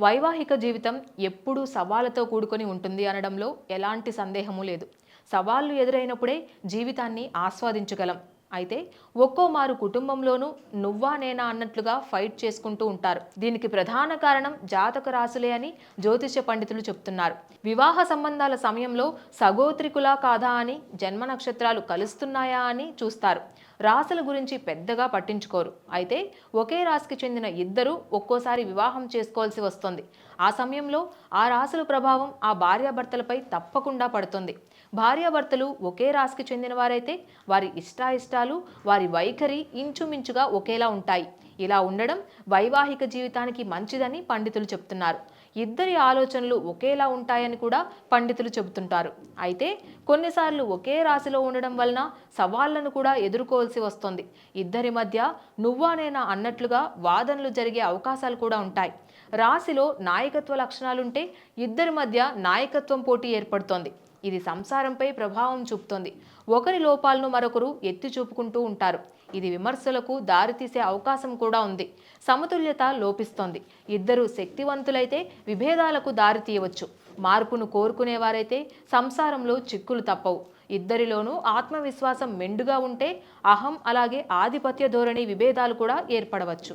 వైవాహిక జీవితం ఎప్పుడూ సవాళ్లతో కూడుకొని ఉంటుంది అనడంలో ఎలాంటి సందేహము లేదు. సవాళ్లు ఎదురైనప్పుడే జీవితాన్ని ఆస్వాదించగలం. అయితే ఒక్కో మారు కుటుంబంలోనూ నువ్వా నేనా అన్నట్లుగా ఫైట్ చేసుకుంటూ ఉంటారు. దీనికి ప్రధాన కారణం జాతక రాశులే అని జ్యోతిష్య పండితులు చెప్తున్నారు. వివాహ సంబంధాల సమయంలో సగోత్రికులా కాదా అని, జన్మ నక్షత్రాలు కలుస్తున్నాయా అని చూస్తారు. రాశుల గురించి పెద్దగా పట్టించుకోరు. అయితే ఒకే రాశికి చెందిన ఇద్దరు ఒక్కోసారి వివాహం చేసుకోవాల్సి వస్తుంది. ఆ సమయంలో ఆ రాశుల ప్రభావం ఆ భార్యాభర్తలపై తప్పకుండా పడుతుంది. భార్యాభర్తలు ఒకే రాశికి చెందిన వారైతే వారి ఇష్టాయిష్టాలు, వారి వైఖరి ఇంచుమించుగా ఒకేలా ఉంటాయి. ఇలా ఉండడం వైవాహిక జీవితానికి మంచిదని పండితులు చెప్తున్నారు. ఇద్దరి ఆలోచనలు ఒకేలా ఉంటాయని కూడా పండితులు చెబుతుంటారు. అయితే కొన్నిసార్లు ఒకే రాశిలో ఉండడం వలన సవాళ్లను కూడా ఎదుర్కోవాల్సి వస్తుంది. ఇద్దరి మధ్య నువ్వా నేనా అన్నట్లుగా వాదనలు జరిగే అవకాశాలు కూడా ఉంటాయి. రాశిలో నాయకత్వ లక్షణాలుంటే ఇద్దరి మధ్య నాయకత్వం పోటీ ఏర్పడుతోంది. ఇది సంసారంపై ప్రభావం చూపుతోంది. ఒకరి లోపాలను మరొకరు ఎత్తి చూపుకుంటూ ఉంటారు. ఇది విమర్శలకు దారితీసే అవకాశం కూడా ఉంది. సమతుల్యత లోపిస్తోంది. ఇద్దరు శక్తివంతులైతే విభేదాలకు దారి తీయవచ్చు. మార్పును కోరుకునేవారైతే సంసారంలో చిక్కులు తప్పవు. ఇద్దరిలోనూ ఆత్మవిశ్వాసం మెండుగా ఉంటే అహం అలాగే ఆధిపత్య ధోరణి విభేదాలు కూడా ఏర్పడవచ్చు.